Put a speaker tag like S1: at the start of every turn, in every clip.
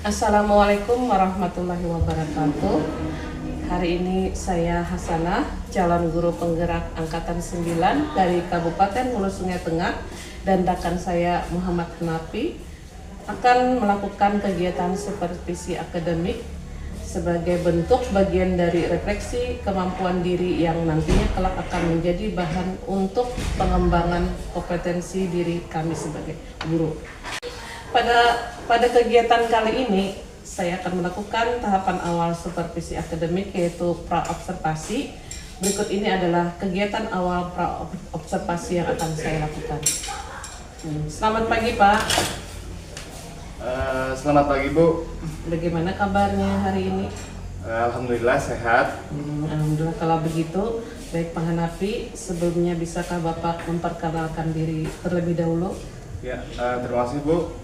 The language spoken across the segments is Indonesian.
S1: Assalamualaikum warahmatullahi wabarakatuh. Hari ini saya Hasanah, calon guru penggerak Angkatan 9 dari Kabupaten Hulu Sungai Tengah, dan rekan saya Muhammad Hanafi akan melakukan kegiatan supervisi akademik sebagai bentuk bagian dari refleksi kemampuan diri yang nantinya kelak akan menjadi bahan untuk pengembangan kompetensi diri kami sebagai guru. Pada kegiatan kali ini, saya akan melakukan tahapan awal supervisi akademik, yaitu pra-observasi. Berikut ini adalah kegiatan awal pra-observasi yang akan saya lakukan. Selamat pagi, Pak.
S2: Selamat pagi, Bu.
S1: Bagaimana kabarnya hari ini?
S2: Alhamdulillah sehat.
S1: Alhamdulillah. Kalau begitu, baik Pak Hanafi, sebelumnya bisakah Bapak memperkenalkan diri terlebih dahulu?
S2: Ya, terima kasih, Bu.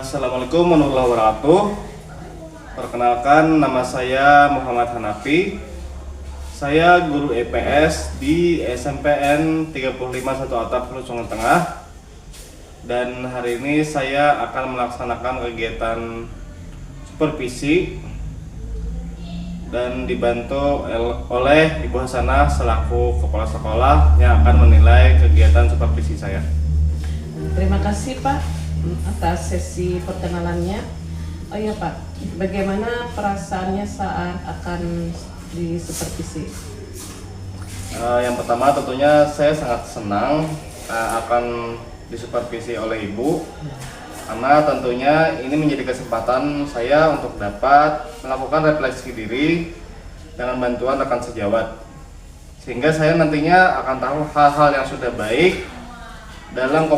S2: Assalamualaikum warahmatullahi wabarakatuh. Perkenalkan, nama saya Muhammad Hanafi. Saya guru EPS di SMPN 35 1 Atap Hulu Sungai Tengah. Dan hari ini saya akan melaksanakan kegiatan supervisi dan dibantu oleh Ibu Hasanah selaku kepala sekolah yang akan menilai kegiatan supervisi saya.
S1: Terima kasih, Pak, atas sesi perkenalannya. Oh iya, Pak, bagaimana perasaannya saat akan disupervisi?
S2: Yang pertama tentunya saya sangat senang akan disupervisi oleh Ibu, karena tentunya ini menjadi kesempatan saya untuk dapat melakukan refleksi diri dengan bantuan rekan sejawat, sehingga saya nantinya akan tahu hal-hal yang sudah baik dalam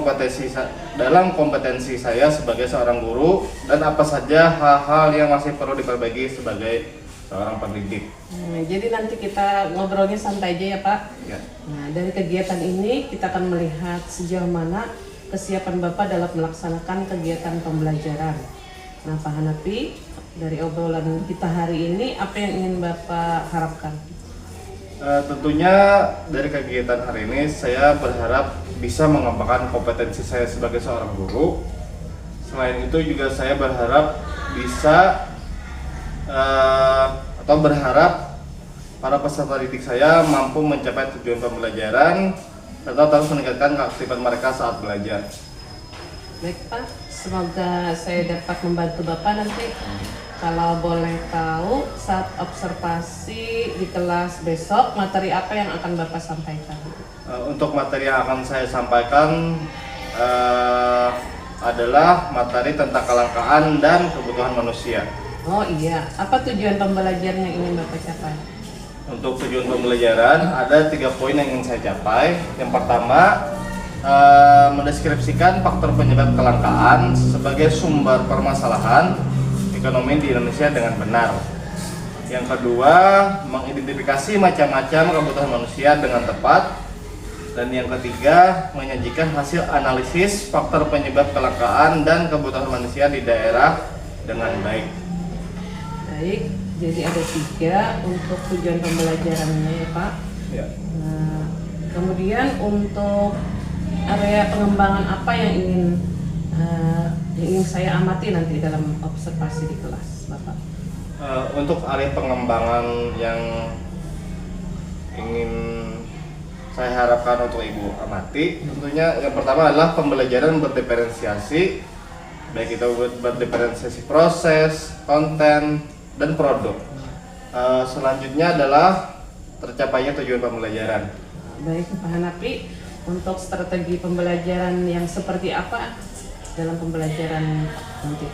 S2: kompetensi saya sebagai seorang guru, dan apa saja hal-hal yang masih perlu diperbaiki sebagai seorang pendidik.
S1: Jadi nanti kita ngobrolnya santai aja ya, Pak.
S2: Ya.
S1: Nah, dari kegiatan ini kita akan melihat sejauh mana kesiapan Bapak dalam melaksanakan kegiatan pembelajaran. Nah, Pak Hanafi, dari obrolan kita hari ini, apa yang ingin Bapak harapkan?
S2: Tentunya dari kegiatan hari ini saya berharap bisa mengembangkan kompetensi saya sebagai seorang guru. Selain itu juga saya berharap bisa atau berharap para peserta didik saya mampu mencapai tujuan pembelajaran serta terus meningkatkan keaktifan mereka saat belajar.
S1: Baik, Pak, semoga saya dapat membantu Bapak nanti. Kalau boleh tahu, saat observasi di kelas besok, materi apa yang akan Bapak sampaikan?
S2: Untuk materi yang akan saya sampaikan adalah materi tentang kelangkaan dan kebutuhan manusia.
S1: Oh iya, apa tujuan pembelajaran yang ingin Bapak capai?
S2: Untuk tujuan pembelajaran ada 3 poin yang ingin saya capai. Yang pertama, mendeskripsikan faktor penyebab kelangkaan sebagai sumber permasalahan ekonomi di Indonesia dengan benar. Yang kedua, mengidentifikasi macam-macam kebutuhan manusia dengan tepat. Dan yang ketiga, menyajikan hasil analisis faktor penyebab kelangkaan dan kebutuhan manusia di daerah dengan baik.
S1: Baik, jadi ada 3 untuk tujuan pembelajarannya ya, Pak.
S2: Ya.
S1: Nah, kemudian untuk area pengembangan apa yang ingin saya amati nanti dalam observasi di kelas, Bapak?
S2: Untuk area pengembangan yang ingin saya harapkan untuk Ibu amati, tentunya yang pertama adalah pembelajaran berdiferensiasi, baik itu berdiferensiasi proses, konten, dan produk. Selanjutnya adalah tercapainya tujuan pembelajaran.
S1: Baik, Pak Hanafi, untuk strategi pembelajaran yang seperti apa dalam pembelajaran nanti?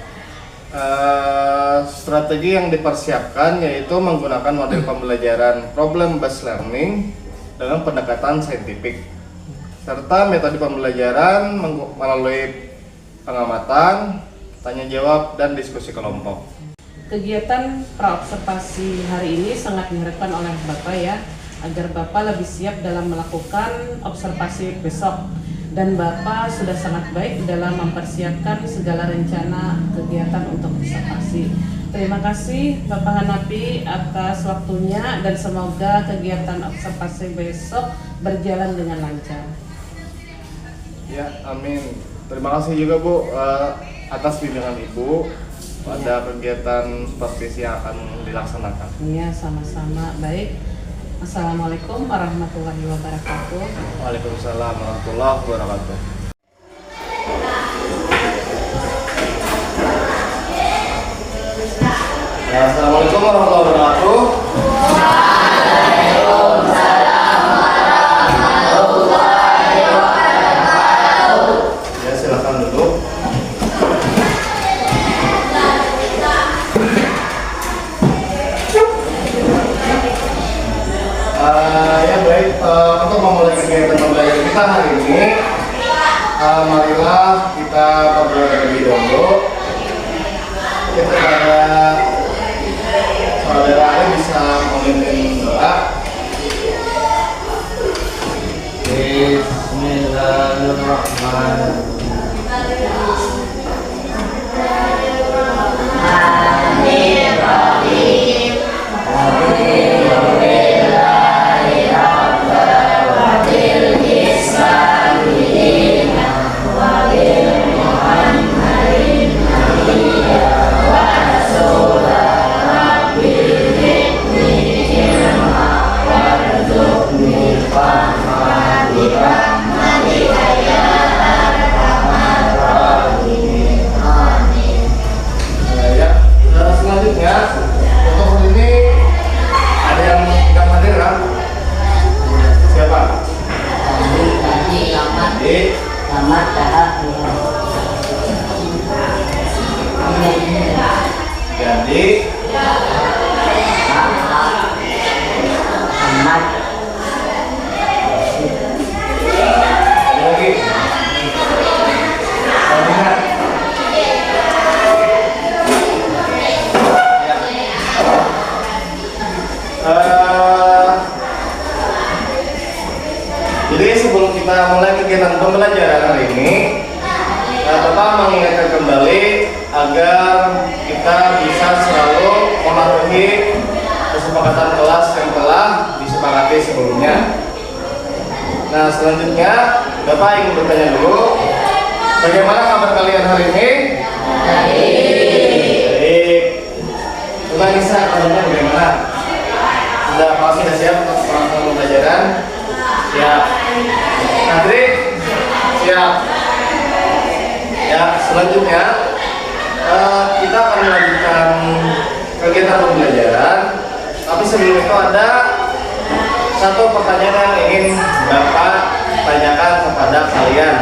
S2: Strategi yang dipersiapkan yaitu menggunakan model pembelajaran problem based learning dengan pendekatan saintifik, serta metode pembelajaran melalui pengamatan, tanya jawab, dan diskusi kelompok.
S1: Kegiatan praobservasi hari ini sangat diharapkan oleh Bapak ya, agar Bapak lebih siap dalam melakukan observasi besok, dan Bapak sudah sangat baik dalam mempersiapkan segala rencana kegiatan untuk observasi. Terima kasih Bapak Hanafi atas waktunya, dan semoga kegiatan observasi besok berjalan dengan lancar.
S2: Ya, amin. Terima kasih juga Bu atas bimbingan Ibu. pada kegiatan seperti yang akan dilaksanakan.
S1: Iya, sama-sama. Baik. Assalamualaikum warahmatullahi wabarakatuh.
S2: Waalaikumsalam warahmatullahi wabarakatuh. Ya, assalamualaikum warahmatullahi wabarakatuh. Ya, silakan duduk. Ya baik, untuk memulai kegiatan pembelajaran kita hari ini, marilah kita berdoa terlebih dahulu. Kita pada saudara Ali bisa memimpin doa. Selanjutnya, untuk hari ini ada yang nggak hadir kan? Siapa? Jadi lagi jadi sebelum kita mulai kegiatan pembelajaran hari ini, Bapak mengingatkan kembali agar kita bisa selalu mematuhi kesepakatan kelas yang telah disepakati sebelumnya. Nah, selanjutnya Bapak ingin bertanya dulu, bagaimana kabar kalian hari ini? Baik. Coba Nisa, kabarnya bagaimana? Sudah siap untuk melakukan pembelajaran? Siap. Andri, siap. Ya, selanjutnya kita akan melanjutkan kegiatan pembelajaran. Tapi sebelum itu ada satu pertanyaan yang ingin Bapak tanyakan kepada kalian.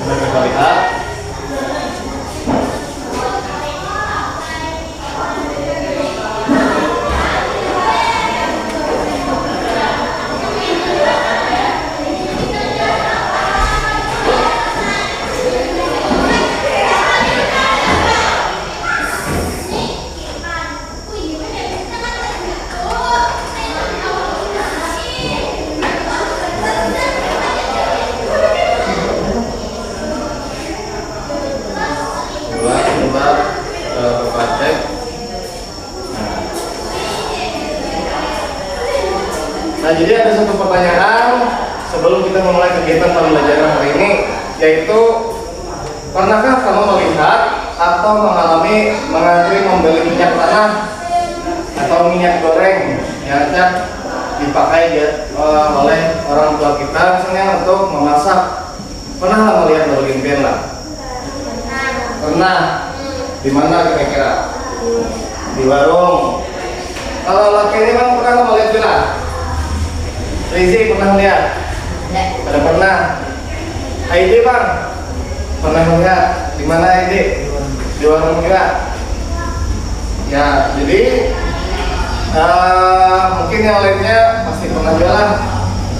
S2: Kita lihat. Nah, jadi ada satu pertanyaan sebelum kita memulai kegiatan pembelajaran hari ini, yaitu pernahkah kamu melihat atau mengalami mengantri membeli minyak tanah atau minyak goreng yang akan dipakai oleh orang tua kita misalnya untuk memasak? Pernah nggak melihat berlimpin lah? Pernah. Di mana kira-kira? Di warung. Kalau laki ini bang pernah nggak melihat bila? Rizie pernah melihat? Ada pernah. Aidi bang pernah melihat? Di mana Aidi? Di warung juga. Ya, jadi mungkin yang lainnya pasti pernah jualan.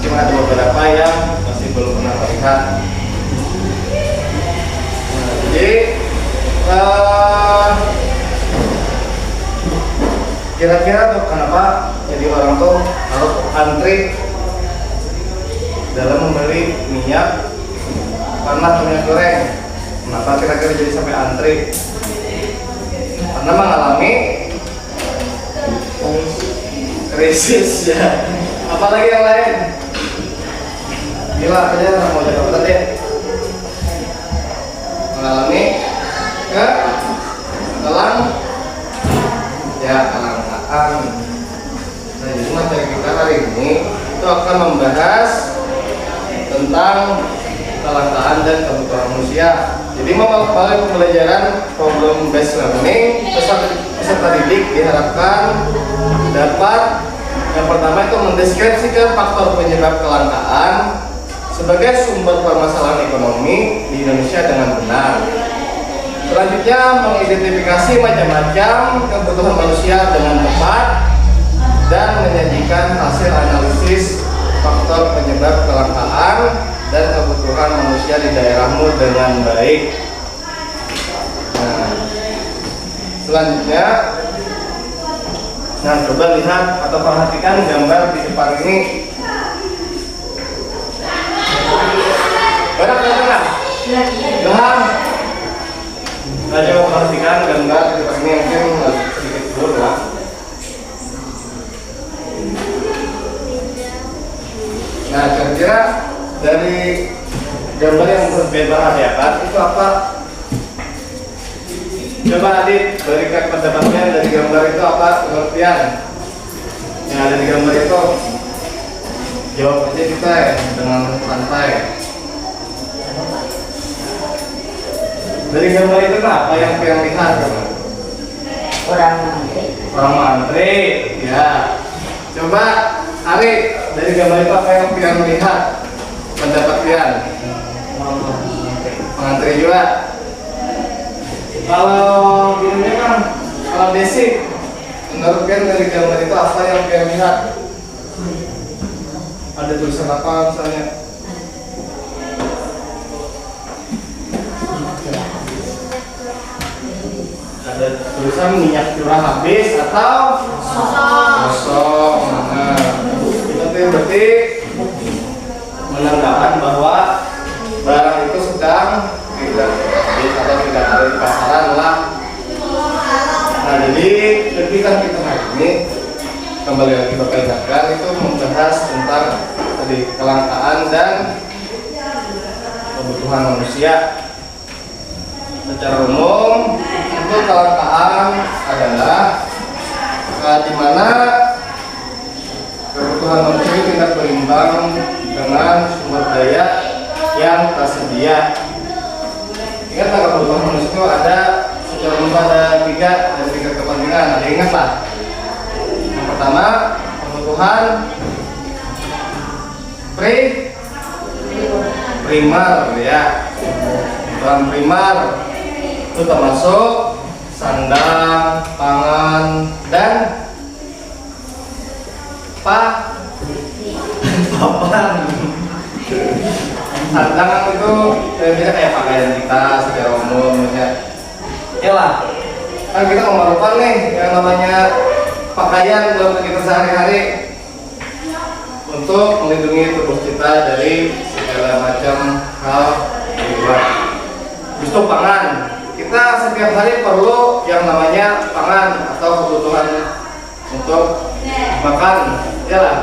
S2: Cuma ada beberapa yang masih belum pernah melihat. Nah, jadi kira-kira tuh kenapa jadi orang tuh harus antri dalam membeli minyak panas atau minyak goreng? Kenapa kira-kira jadi sampai antri? Karena mengalami krisis ya. Apalagi yang lain? Gila aja mau jaga otot ya. Mengalami kelangkaan. Nah, jadi materi kita hari ini itu akan membahas tentang kelangkaan dan kebutuhan manusia. Jadi melalui pembelajaran problem based learning, peserta didik diharapkan dapat yang pertama itu mendeskripsikan faktor penyebab kelangkaan sebagai sumber permasalahan ekonomi di Indonesia dengan benar. Selanjutnya mengidentifikasi macam-macam kebutuhan manusia dengan tepat dan menyajikan hasil analisis faktor penyebab kelangkaan dan kebutuhan manusia di daerahmu dengan baik. Nah, selanjutnya, coba lihat atau perhatikan gambar di depan ini. Benar nggak? Gelap. Nah, coba perhatikan gambar di depan ini mungkin sedikit blur lah. Nah, kira-kira dari gambar yang berbeda perhatikan itu apa? Coba Adit berikan pendapatnya dari gambar itu apa pengertian yang ada di gambar itu. Jawab aja kita ya dengan santai. Dari gambar itu apa yang lihat?
S3: Orang mantri.
S2: Orang mantri, ya. Coba Ari dari gambar itu apa yang pian lihat? Pendapat pian? Mantri juga. Kalau ini kan, kalau Desi, menurut pian dari gambar itu apa yang pian lihat? Ada tulisan apa misalnya? Ada tulisan minyak curah habis atau kosong. Nah, itu berarti menandakan bahwa barang itu sedang tidak habis atau tidak ada di pasaran lah. Nah, jadi ketika kita hari ini kembali lagi Bapak ingatkan itu membahas tentang tadi kelangkaan dan kebutuhan manusia. Secara umum itu kelangkaan adalah di mana kebutuhan manusia tidak berimbang dengan sumber daya yang tersedia. Ingat kebutuhan manusia itu ada secara umum ada tiga kepentingan. Ada ingat lah. Yang pertama kebutuhan primer ya. Kebutuhan primer itu termasuk sandang, pangan, dan papan. Sandang itu biasanya kayak pakaian kita secara umum ya lah. Kan kita memerlukan nih yang namanya pakaian buat kita sehari-hari untuk melindungi tubuh kita dari segala macam hal di luar. Justru pangan, kita setiap hari perlu yang namanya pangan atau kebutuhan untuk makan, ya lah.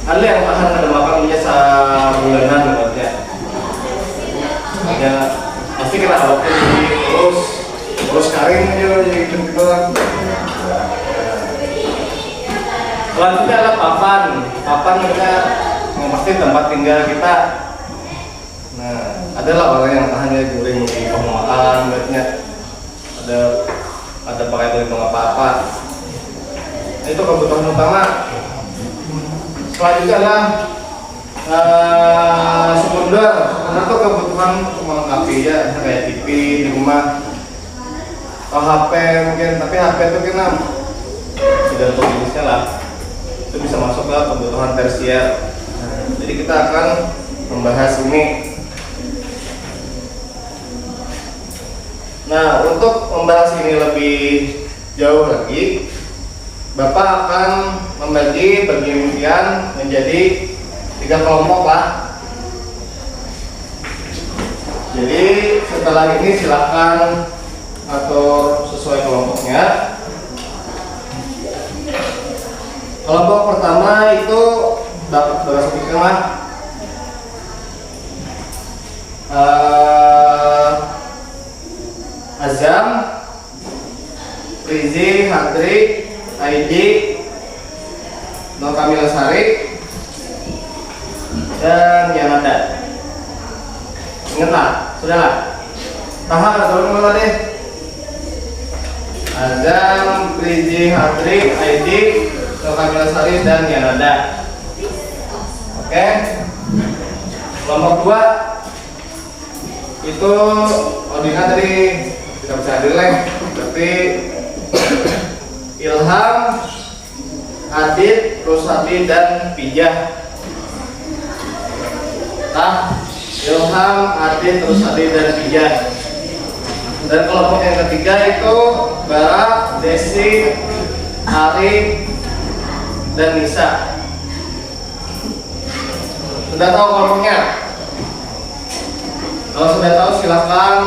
S2: Ada yang tahan ada makannya sebulanan berarti ya. Pasti kita khawatir terus karing aja gitu kan. Selanjutnya adalah papan kita pasti tempat tinggal kita. Nah, adalah orang yang tahannya guring di pemakaman, berarti ada pakai pelindung apa-apa. Itu kebutuhan utama. Selanjutnya adalah sekunder itu kebutuhan untuk melengkapi ya, kayak TV di rumah atau HP mungkin, tapi HP itu kan tidak untuk jenisnya lah, itu bisa masuk ke kebutuhan tersier. Jadi kita akan membahas ini. Nah, untuk membahas ini lebih jauh lagi, Bapak akan membagi bagian menjadi 3 kelompok lah. Jadi setelah ini silahkan atur sesuai kelompoknya. Kelompok pertama itu dapat bahasa lah Hadri, ID, Nur Kamilasari, dan Yananda. Ingatlah, sudahlah. Tahan, turun dulu deh. Azam, Priji, Hadri, ID, Nur Kamilasari, dan Yananda. Oke. Kelompok 2 itu Odina tadi tidak bisa hadir, berarti Ilham, Adit, Rusadi, dan Pijah. Nah, Ilham, Adit, Rusadi, dan Pijah. Dan kelompok yang ketiga itu Bara, Desi, Ari, dan Nisa. Sudah tahu kelompoknya? Kalau sudah tahu silahkan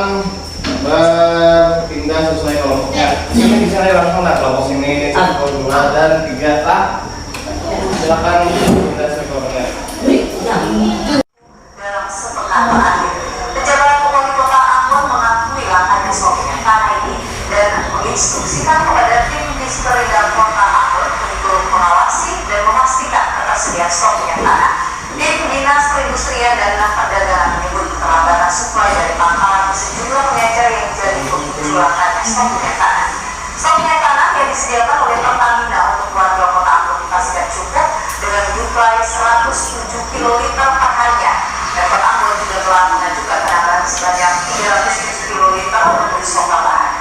S2: berpindah sesuai kelompoknya. Ini bisa langsung lah kelompok sini, kelompok 2 dan 3 lah. Silakan pindah sesuai kelompoknya.
S3: Dalam sepekan terakhir, pejabat wali kota Ambon mengakui langkah sopnya tanah ini dan menginstruksikan kepada tim Disperindak Kota Ambon untuk mengawasi dan memastikan ketersediaan stok minyak tanah. Tim Dinas Perindustrian dan Perdagangan menyebut keterlambatan suplai dari pangkalan sejumlah pengecer yang jadi pemicu langkahnya stok minyak tanah. Stok minyak tanah yang disediakan oleh Pertamina untuk warga kota Ambon dipastikan cukup dengan menyuplai 107 kiloliter per harinya. Pemkot Ambon juga telah mengajukan penambahan sebanyak 307 kiloliter untuk stok tambahan.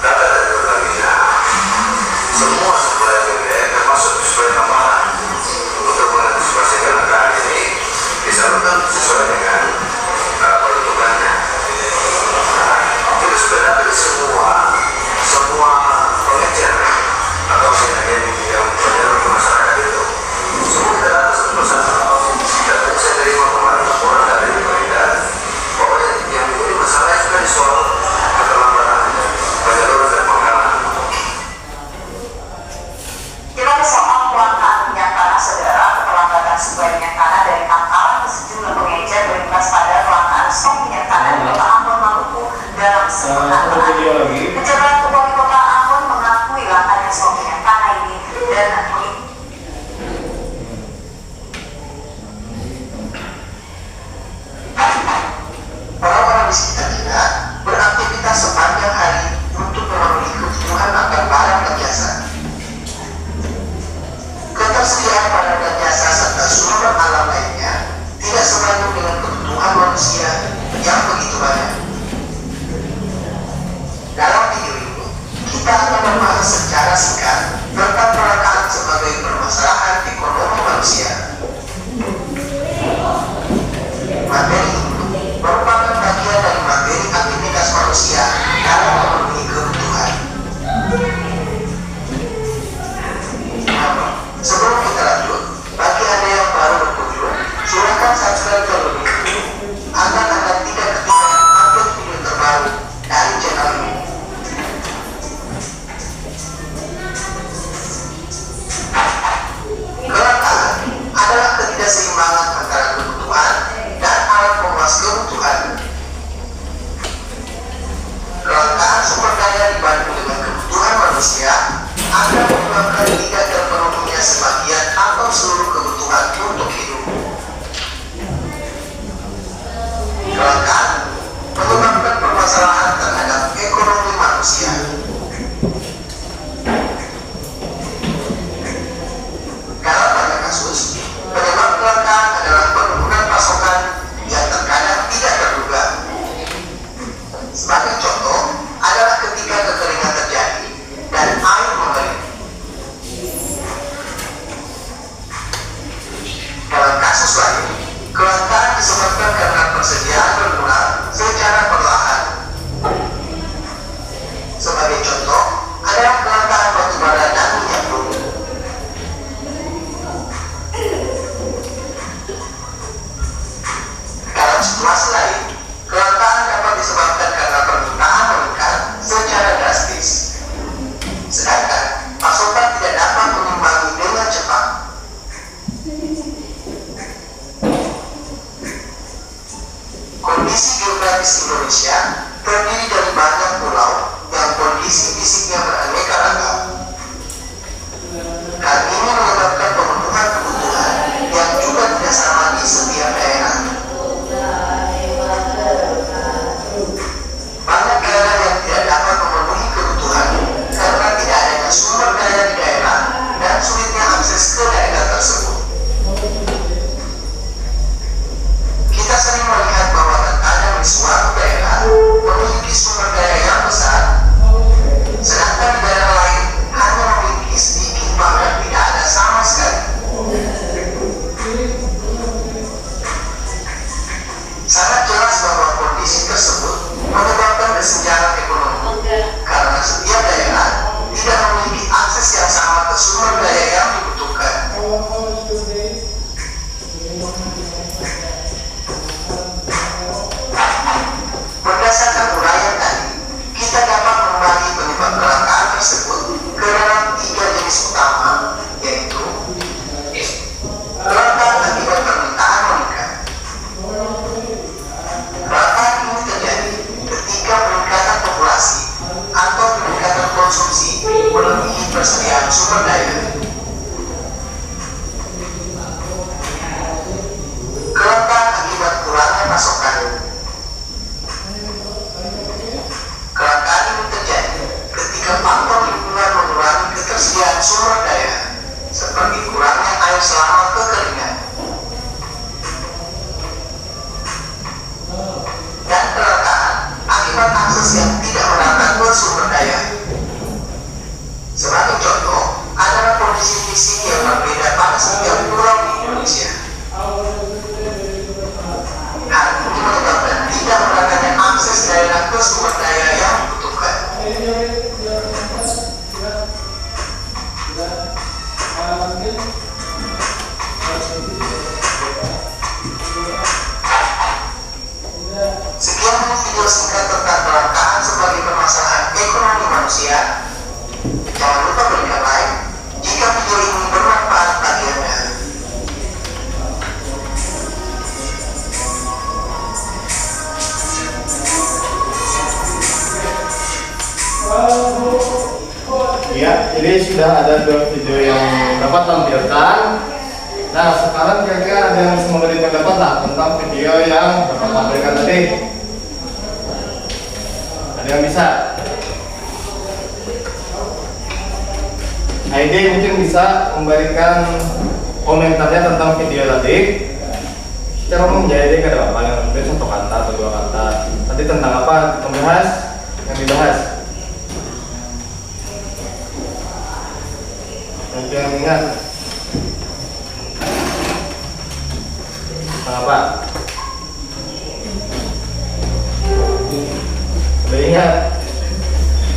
S4: Data dari Pertamina, semua suplai BBM termasuk suplai tambahan untuk mengantisipasi kelangkaan ini disalurkan sesuai dengan peruntukannya. Itu sebenarnya semua pengecer atau agen yang berjalan ke masyarakat itu semua tidak ada satu persatu. Dan saya terima kemarin laporan dari pemerintah bahwa yang menjadi masalah itu kan soal keterlambatan penyaluran dan penggalangan.
S3: Kita soal kelangkaan minyak tanah, saudara. Keterlambatan suplai minyak tanah dari pangkalan ke sejumlah pengecer berimbas pada kelangkaan stok minyak tanah di kota Ambon, Maluku dalam sepekan terakhir. Pejabat wali kota Ambon mengakui langkahnya stok minyak tanah ini dan
S4: Orang-orang di sekitar kita beraktivitas sepanjang hari untuk memenuhi kebutuhan akan barang dan jasa. Ketersediaan barang dan jasa serta sumber alam lainnya tidak sebanding dengan kebutuhan manusia yang begitu banyak. Dalam video ini, kita akan membahas secara singkat tentang kelangkaan sebagai permasalahan ekonomi manusia. Materi ini merupakan bagian dari materi aktivitas manusia dalam memenuhi kebutuhan. Namun, sebelum kita lanjut, bagi Anda yang baru berkunjung, silakan subscribe terlebih dahulu agar Anda tidak ketinggalan upload video terbaru dari channel ini. Kelangkaan adalah ketidakseimbangan antara kebutuhan dan alat pemuas kebutuhan. Kelangkaan sumber daya dibanding dengan kebutuhan manusia akan menyebabkan tidak terpenuhinya sebagian atau seluruh kebutuhan untuk hidup. Kelangkaan menyebabkan permasalahan terhadap ekonomi manusia. Dalam banyak kasus, penyebab kelangkaan adalah penurunan pasokan yang terkadang tidak terduga. Sebagai contoh adalah ketika kekeringan terjadi dan air mengering. Dalam kasus lain, kelangkaan disebabkan karena persediaan berkurang secara perlahan. Sebagai contoh adalah kelangkaan batu bara dan minyak bumi. Dalam situasi lain, kelangkaan dapat disebabkan karena permintaan meningkat secara drastis, sedangkan pasokan tidak dapat mengimbangi dengan cepat. Kondisi geografis Indonesia
S3: konsumsi melebihi persediaan sumber daya. Kelangkaan akibat kurangnya pasokan. Kelangkaan ini terjadi ketika faktor lingkungan mengurangi ketersediaan sumber daya, seperti kurangnya air selama kekeringan. Dan kelangkaan akibat akses yang tidak merata ke sumber daya. Sebagai contoh, adalah kondisi fisik yang berbeda pada setiap pulau di Indonesia. Hal ini menyebabkan tidak meratanya akses daerah ke sumber daya yang dibutuhkan. Sekian video singkat tentang kelangkaan sebagai permasalahan ekonomi manusia. Jangan lupa berikan like jika video ini bermanfaat bagi Anda.
S2: Ya, jadi sudah ada 2 video yang dapat tampilkan. Nah, sekarang kira-kira ada yang bisa memberi pendapat lah tentang video yang dapat tampilkan tadi. Ada yang bisa? ID mungkin bisa memberikan komentarnya tentang video tadi. Secara umum jadi ke depan yang mungkin 1 kata atau 2 kata. Tadi tentang apa membahas yang dibahas? Yang ingat tentang apa? Udah ingat?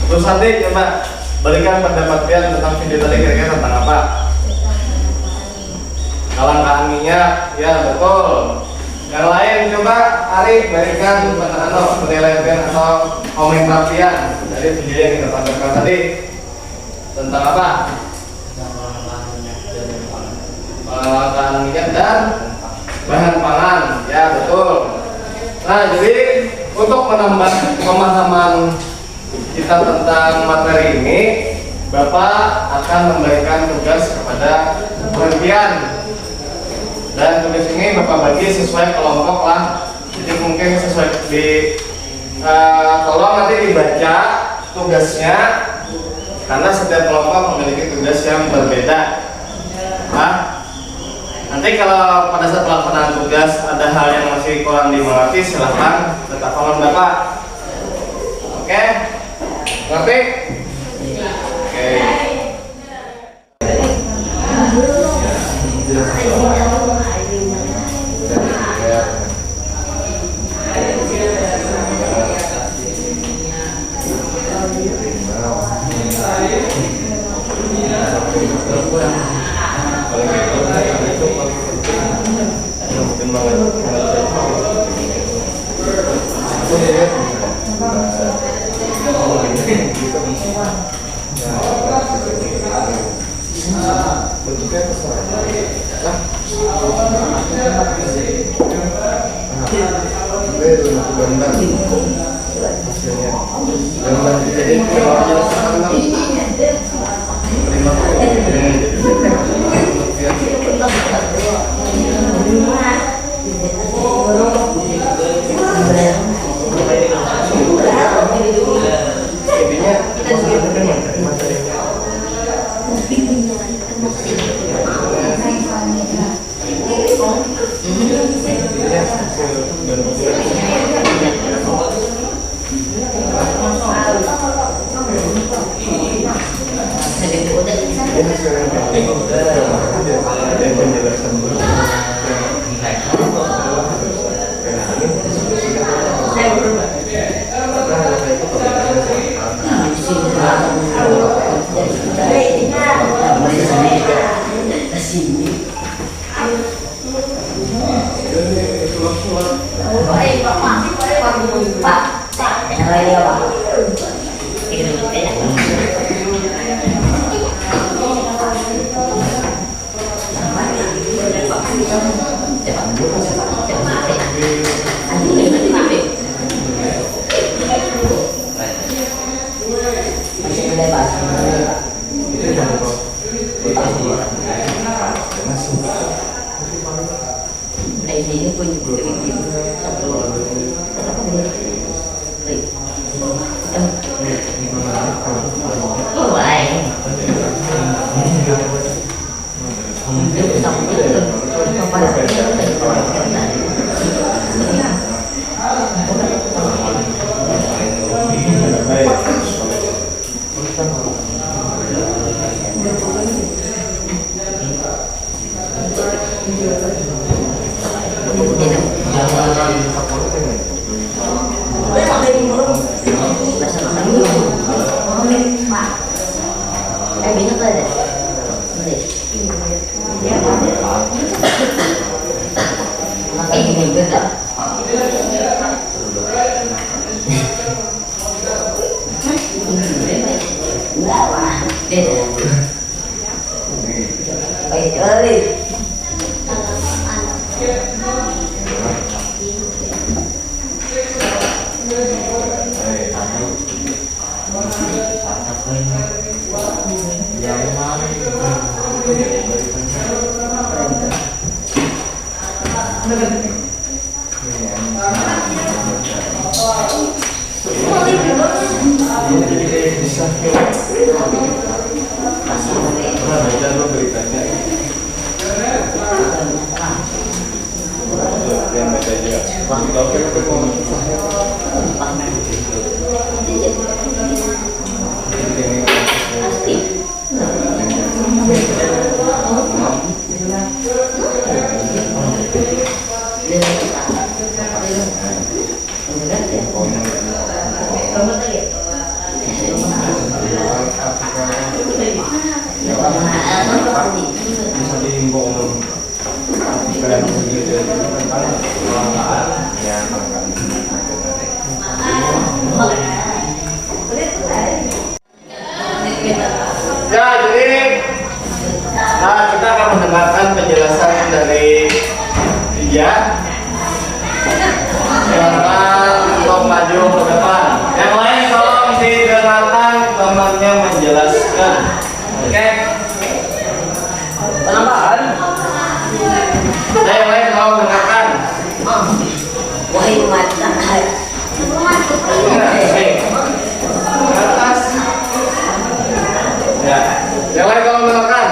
S2: Terus nanti coba berikan pendapat kalian tentang video tadi kira-kira tentang apa? Kelangkaan minyak, ya betul. Yang lain coba Ari berikan penilaian atau komentar kalian dari video yang kita tampilkan tadi tentang apa? Kelangkaan minyak dan bahan pangan, ya betul. Nah, jadi untuk menambah pemahaman kita tentang materi ini, Bapak akan memberikan tugas kepada kalian. Dan tugas ini Bapak bagi sesuai kelompok lah. Jadi mungkin sesuai tolong nanti dibaca tugasnya, karena setiap kelompok memiliki tugas yang berbeda. Nah, nanti kalau pada saat pelaksanaan tugas ada hal yang masih kurang dimengerti, silahkan minta tolong Bapak. Oke? Ngerti? Oke. Bentuknya
S5: Ini pun
S2: Ya, jadi kita akan mendengarkan penjelasan dari dia. Silakan untuk maju ke depan. Yang lain tolong didengarkan temannya menjelaskan. Oke?
S5: penambahan.
S2: Yang lain tolong dengarkan.
S5: Wahai mata.
S2: Oke. Ke atas. Ya. Yang lain tolong dengarkan.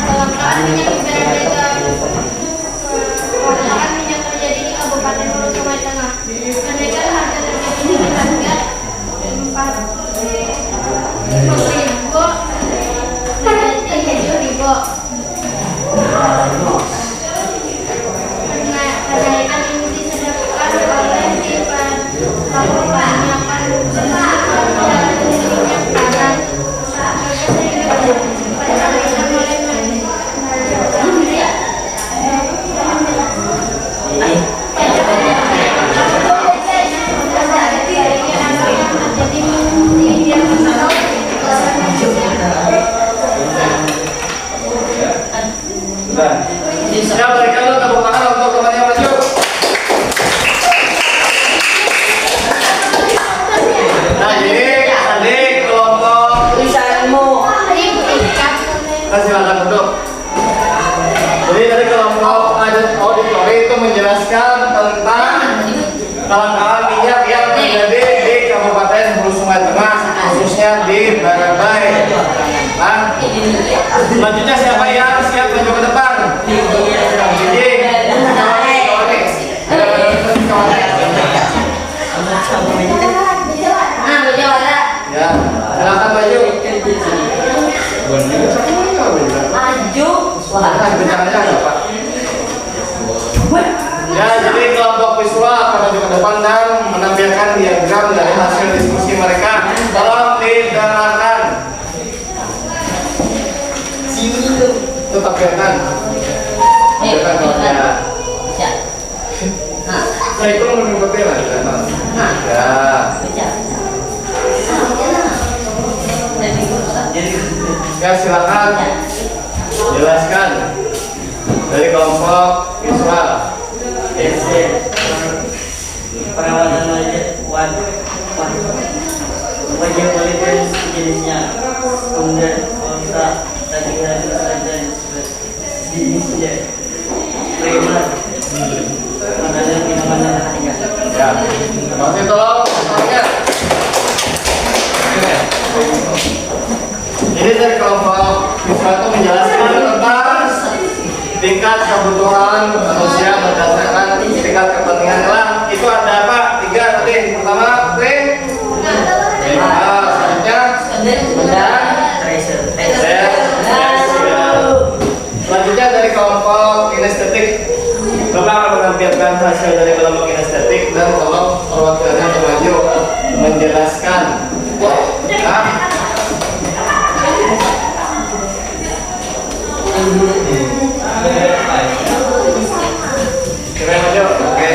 S6: Kelangkaan minyak yang terjadi di Kabupaten Hulu Sungai Tengah. Kenaikan harga terjadi di harga 4.000 menjadi 7.000. Kenaikan ini disebabkan oleh kebanyakan dari minyak panas.
S2: Sudah. Saya berikan dulu tepuk tangan untuk teman yang maju. Nah, jadi tadi kelompok
S5: Tulisanmu.
S2: silakan duduk. Jadi tadi kelompok auditori itu menjelaskan tentang kelangkaan minyak yang terjadi di Kabupaten Hulu Sungai Tengah, khususnya di Barabai. Nah, selanjutnya siapa yang siap maju ke depan? Ya, silakan maju.
S5: Maju.
S2: Bicaranya ada Pak. Ya, jadi kelompok visual akan maju ke depan dan menampilkan diagram dari hasil diskusi mereka. Tolong didengarkan. Tetap kelihatan. Kelihatan ya. Saya itu mengikuti lah kelihatan. Ya. Ya, silakan jelaskan dari kelompok visual.
S7: Perawatan wajah wajib walaupun jenisnya kemudian kontrak tadi harus ada jenisnya primer mana minuman harga.
S2: Ya, masih tolong semuanya. Ini dari kelompok siswa itu menjelaskan tentang tingkat kebutuhan manusia berdasarkan tingkat kepentingan kelam. Itu ada apa? 3 tadi. Pertama, klik. Selanjutnya, selanjutnya dari kelompok kinestetik. Bapak akan menampilkan hasil dari kelompok kinestetik dan tolong perwakilannya maju menjelaskan. Kira maju, oke.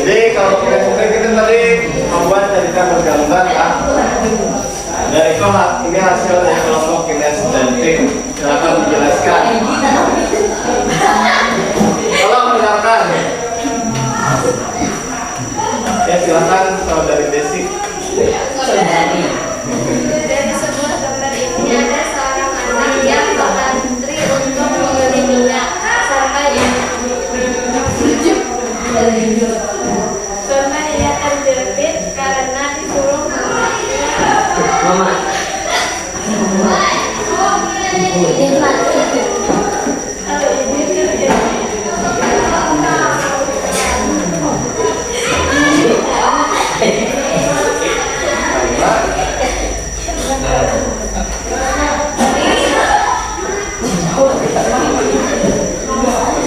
S2: Jadi kalau kinestetik itu tadi membuat cerita bergambar ya. Dari kelompok ini hasil dari kelompok kinestetik. Silakan dijelaskan. Tolong dengarkan. Ya silakan saudari Desi.
S6: Dari sebuah gambar ini ada seorang anak yang berantri untuk membeli minyak sampai ia terjepit karena disuruh
S5: Mama.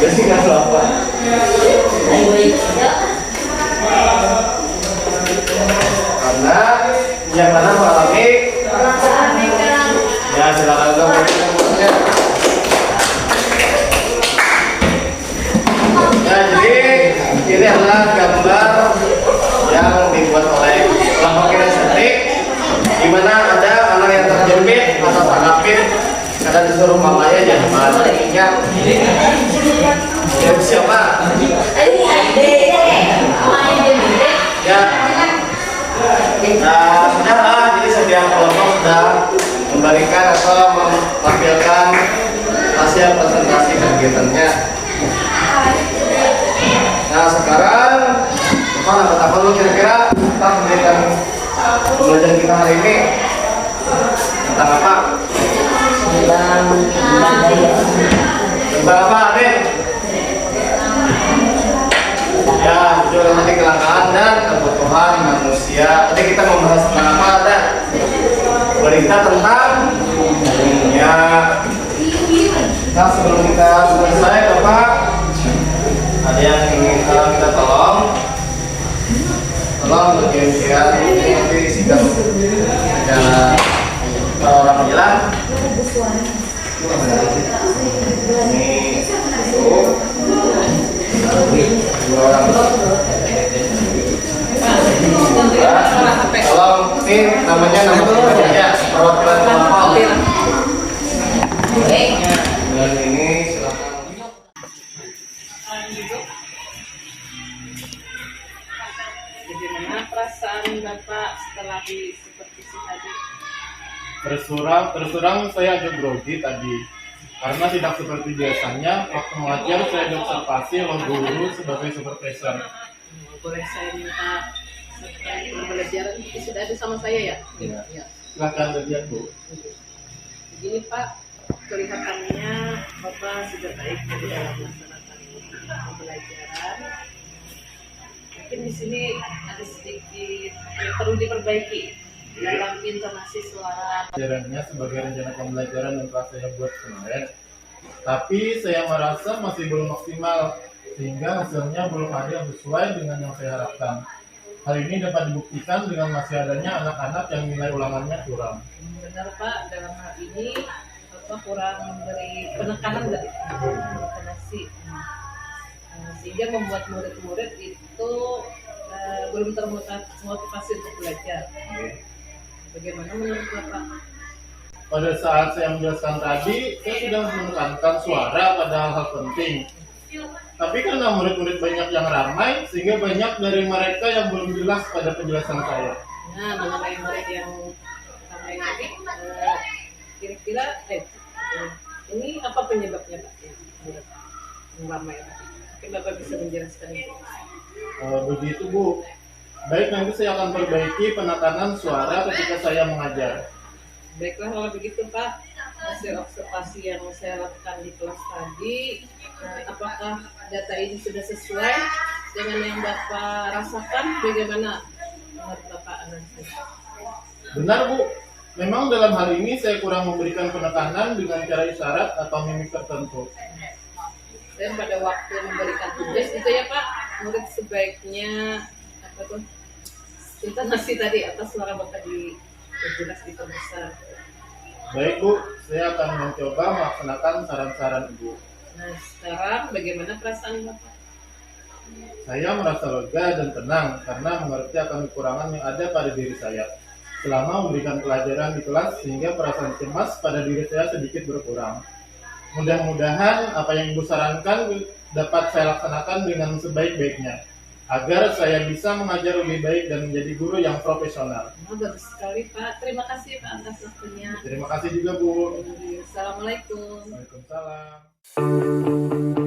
S2: Desi nggak tahu apa. Karena yang mana mengalami. Ya silakan dong. Nah jadi ini adalah gambar yang dibuat oleh kelompok kinestetik, di mana ada anak yang terjepit atau terapit karena disuruh mamanya jadi baliknya. Ya siapa? Ya. Nah, sudahlah, jadi setiap kelompok sudah memberikan atau menampilkan hasil presentasi kegiatannya. Nah, sekarang apa lu kira-kira kita memberikan pembelajaran kita hari ini tentang apa? Tentang apa, Adin? Ya, jujur nanti kelangkaan dan kebutuhan manusia. Tadi kita membahas tentang apa? Ada berita tentang ya. Nah, sebelum kita selesai, Bapak, ada yang ingin kita tolong bagian ini nanti sidang ada orang bilang ini dua orang tolong ini namanya nama pribadinya perwakilan kelompok dan ini silakan.
S1: Bagaimana perasaan Bapak setelah disupervisi tadi?
S8: Terus terang saya agak grogi tadi karena tidak seperti biasanya waktu mengajar saya diobservasi oleh guru sebagai supervisor.
S1: Boleh saya minta pembelajaran itu sudah ada sama saya ya?
S8: Iya.
S1: Ya.
S8: Silakan lihat Bu.
S1: Begini Pak, kelihatannya Bapak sudah baik di dalam melaksanakan pembelajaran. Mungkin di sini ada sedikit yang perlu diperbaiki dalam intonasi suara.
S8: Pembelajarannya sebagai rencana pembelajaran yang telah saya buat kemarin, tapi saya merasa masih belum maksimal sehingga hasilnya belum ada yang sesuai dengan yang saya harapkan. Hal ini dapat dibuktikan dengan masih adanya anak-anak yang nilai ulangannya kurang.
S1: Benar Pak, dalam hal ini Bapak kurang memberi penekanan dari intonasi. Sehingga membuat murid-murid itu belum termotivasi untuk belajar. Bagaimana menurut Bapak?
S8: Pada saat saya menjelaskan tadi, saya sudah menekankan suara pada hal-hal penting. Tapi karena murid-murid banyak yang ramai, sehingga banyak dari mereka yang belum jelas pada penjelasan saya.
S1: Nah, mengenai murid yang ramai tadi, kira-kira ini apa penyebabnya Pak? Yang ramai tadi. Mungkin Bapak bisa menjelaskan itu.
S8: Begitu Bu. Baik, nanti saya akan perbaiki penekanan suara ketika saya mengajar.
S1: Baiklah kalau begitu Pak, hasil observasi yang saya lakukan di kelas tadi, apakah data ini sudah sesuai dengan yang Bapak rasakan? Bagaimana menurut Bapak analisis?
S8: Benar Bu, memang dalam hal ini saya kurang memberikan penekanan dengan cara isyarat atau mimik tertentu.
S1: Dan pada waktu memberikan tugas itu ya Pak, murid sebaiknya apa tuh? Intonasi tadi atas suara Bapak jelas diperbesar.
S8: Baik Bu, saya akan mencoba melaksanakan saran-saran Ibu.
S1: Nah sekarang bagaimana perasaan Bapak?
S8: Saya merasa lega dan tenang karena mengerti akan kekurangan yang ada pada diri saya. Selama memberikan pelajaran di kelas sehingga perasaan cemas pada diri saya sedikit berkurang. Mudah-mudahan apa yang Ibu sarankan dapat saya laksanakan dengan sebaik-baiknya, agar saya bisa mengajar lebih baik dan menjadi guru yang profesional.
S1: Oh, bagus sekali Pak, terima kasih Pak atas waktunya.
S8: Terima kasih juga Bu.
S1: Assalamualaikum.
S8: Waalaikumsalam.